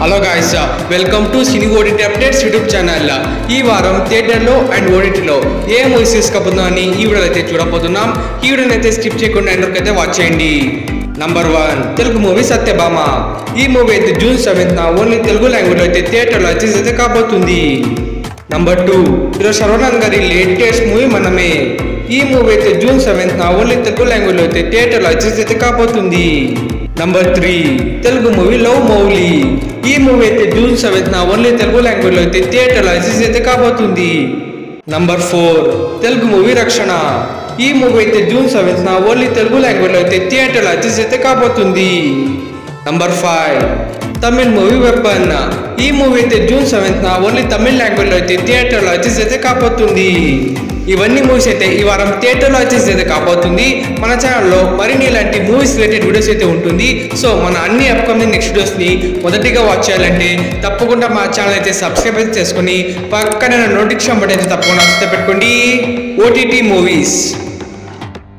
Hello guys, welcome to cine OTT updates YouTube channel. ఈ వారం థియేటర్లో అండ్ ఓటీటీలో ఏ మూవీస్ తీసుకపోతుందో అని ఈ వీడియోలో అయితే చూడబోతున్నాం. ఈ వీడియోని అయితే స్కిప్ చేయకుండా ఎంతవరకు అయితే వాచ్ చేయండి. Number 1 Telugu movie Satyabhama. ఈ మూవీ అయితే జూన్ 7న ఓన్లీ తెలుగు లాంగ్వేజ్లో అయితే థియేటర్లో అయితే కాబోతుంది. నంబర్ 2 హీరో శర్వానంద్ గారి లేటెస్ట్ మూవీ మనమే. ఈ మూవీ అయితే జూన్ 7న ఓన్లీ తెలుగు లాంగ్వేజ్లో అయితే థియేటర్లో అయితే కాబోతుంది. Number 3 Telugu movie love Mouli. ఈ మూవీ అయితే జూన్ 7న ఓన్లీ తెలుగు లాంగ్వేజ్లో అయితే థియేటర్లో అయితే కాబోతుంది. నంబర్ 4 తెలుగు మూవీ రక్షణ. ఈ మూవీ అయితే జూన్ 7న ఓన్లీ తెలుగు లాంగ్వేజ్లో అయితే థియేటర్లో అయితే కాబోతుంది. Number 5 Tamil movie weapon. ఈ మూవీ అయితే జూన్ 7న ఓన్లీ తమిళ్ లాంగ్వేజ్లో అయితే థియేటర్లో అయితే కాబోతుంది. ఇవన్నీ మూవీస్ అయితే ఈ వారం థియేటర్లో అయితే కాబోతుంది. మన ఛానల్లో మరిన్ని ఇలాంటి మూవీస్ రిలేటెడ్ వీడియోస్ అయితే ఉంటుంది. సో మన అన్ని అప్కమింగ్ నెక్స్ట్ వీడియోస్ని మొదటిగా వాచ్ చేయాలంటే తప్పకుండా మా ఛానల్ అయితే సబ్స్క్రైబ్ అయితే చేసుకుని పక్కన నోటిఫికేషన్ బటన్ అయితే తప్పకుండా పెట్టుకోండి. OTT movies.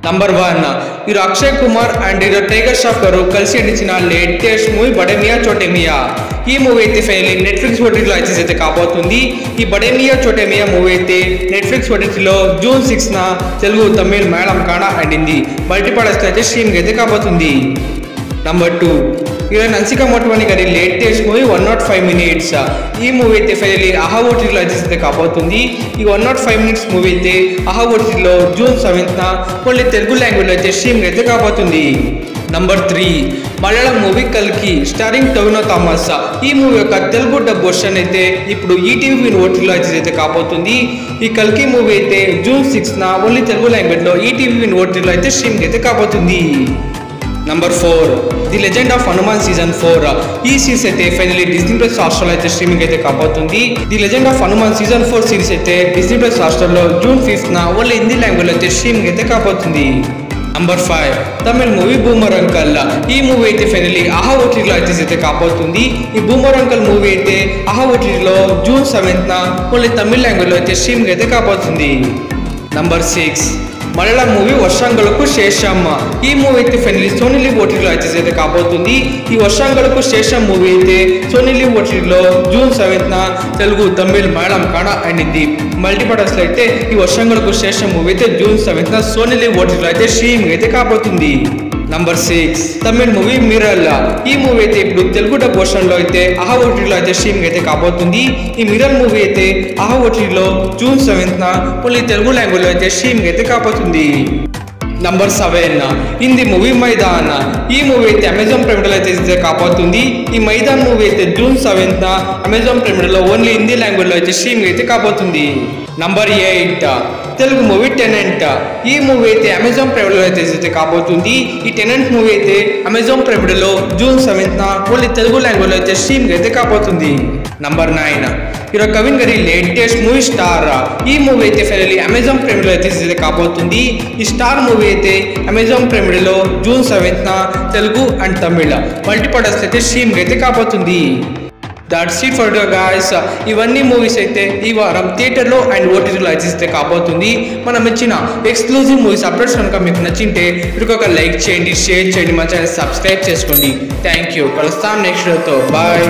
Number 1 hero Akshay Kumar and hero tiger Shroff గారు కలిసి నటించిన లేటెస్ట్ మూవీ బడే మియా చోటే మియా. ఈ మూవీ అయితే ఫైనల్లీ నెట్ఫ్లిక్స్ ఓటీటీలో అయితే కాబోతుంది. ఈ బడే మియా చోటే మియా మూవీ అయితే నెట్ఫ్లిక్స్ ఓటీటీలో జూన్ 6న తెలుగు, తమిళ్, మలయాళం, కన్నడ అండ్ హిందీ మల్టీప్లెక్స్ అయితే స్ట్రీమింగ్ అయితే కాబోతుంది. నంబర్ 2 హీరో హన్సిక మోట్వాని గారి లేటెస్ట్ మూవీ 105 minutes. ఈ మూవీ అయితే ఫైనల్లీ ఆహా ఓటీటీలో అయితే కాబోతుంది. ఈ 105 minutes మూవీ అయితే ఆహా ఓటీటీలో జూన్ 7న ఓన్లీ తెలుగు లాంగ్వేజ్లో అయితే స్ట్రీమింగ్ అయితే కాబోతుంది. నంబర్ 3 మలయాళం మూవీ కల్కి స్టారింగ్ టొవినో థామస్. ఈ మూవీ యొక్క తెలుగు డబ్ వర్షన్ అయితే ఇప్పుడు ఈటీవీ ఓటీటీలో అయితే కాబోతుంది. ఈ కల్కి మూవీ అయితే జూన్ 6న ఓన్లీ తెలుగు లాంగ్వేజ్లో ఈటీవీ ఓటీటీలో అయితే స్ట్రీమింగ్ అయితే కాబోతుంది. Number 4 the legend of Hanuman season 4. ఈ సిరీస్ అయితే ఫైనల్లీ డిజ్నీ ప్లస్ హాట్స్టార్లో అయితే స్ట్రీమింగ్ అయితే కాబోతుంది. The legend of Hanuman season 4 series అయితే డిజ్నీ ప్లస్ హాట్స్టార్లో జూన్ 5న ఓన్లీ హిందీ లాంగ్వేజ్లో అయితే స్ట్రీమింగ్ అయితే కాబోతుంది. నంబర్ 5 తమిళ్ మూవీ బూమరంకల్. ఈ మూవీ అయితే ఫైనల్లీ ఆహా ఓటీటీలో అయితే కాబోతుంది. ఈ బూమరంకల్ మూవీ అయితే ఆహా ఓటీటీలో జూన్ 7న ఓన్లీ తమిళ్ లాంగ్వేజ్లో అయితే స్ట్రీమింగ్ అయితే కాబోతుంది. Number 6 Malayalam movie Varshangalkku Shesham. ఈ మూవీ అయితే ఫైనల్లీ సోనీ లివ్ ఓటీటీలో అయితే కాబోతుంది. ఈ వర్షాంగలకు శేషం మూవీ అయితే సోనీ లివ్ ఓటీటీలో జూన్ 7న తెలుగు, తమిళ్, మలయాళం, కన్నడ అండ్ హిందీ మల్టీప్లెక్స్లో అయితే ఈ వర్షాంగలకు శేషం మూవీ అయితే జూన్ 7న సోనీ లివ్ ఓటీటీలో అయితే స్ట్రీమింగ్ అయితే కాబోతుంది. Number 6 Tamil movie Miral. ఈ మూవీ అయితే ఇప్పుడు తెలుగు డబ్ వర్షన్లో అయితే ఆహా ఓటీటీలో అయితే స్ట్రీమింగ్ అయితే కాబోతుంది. ఈ మిరల్ మూవీ అయితే ఆహా ఓటీటీలో జూన్ 7న ఓన్లీ తెలుగు లాంగ్వేజ్లో అయితే స్ట్రీమింగ్ అయితే కాబోతుంది. Number 7 Hindi movie Maidan. ఈ మూవీ అయితే అమెజాన్ ప్రైమ్లో అయితే కాబోతుంది. ఈ మైదాన్ మూవీ అయితే జూన్ 7న అమెజాన్ ప్రైమ్లో ఓన్లీ హిందీ లాంగ్వేజ్లో అయితే స్ట్రీమింగ్ అయితే కాబోతుంది. Number 8 Telugu movie tenant. ఈ మూవీ అయితే అమెజాన్ ప్రైమ్లో అయితే కాబోతుంది. ఈ టెనెంట్ మూవీ అయితే అమెజాన్ ప్రైమ్లో జూన్ 7న ఓన్లీ తెలుగు లాంగ్వేజ్లో అయితే స్ట్రీమింగ్ అయితే కాబోతుంది. నంబర్ 9 హీరో కవిన్ గారి లేటెస్ట్ మూవీ స్టార్. ఈ మూవీ అయితే ఫైనల్లీ అమెజాన్ ప్రైమ్లో అయితే కాబోతుంది. ఈ స్టార్ మూవీ అయితే అమెజాన్ ప్రైమ్లో జూన్ 7న తెలుగు అండ్ తమిళ మల్టీప్లెక్స్ అయితే స్ట్రీమింగ్ అయితే కాబోతుంది. That's it for guys. ఇవన్నీ మూవీస్ అయితే ఈ వారం థియేటర్లో అండ్ ఓటీటీలో అయితే కాబోతుంది. మనం ఇచ్చిన ఎక్స్క్లూజివ్ మూవీస్ అప్డేట్స్ కనుక మీకు నచ్చింటే వీడియోకి ఒక లైక్ చేయండి, షేర్ చేయండి, మా ఛానల్ సబ్స్క్రైబ్ చేసుకోండి. Thank you. కలుస్తాం నెక్స్ట్ వీడియోతో. బాయ్.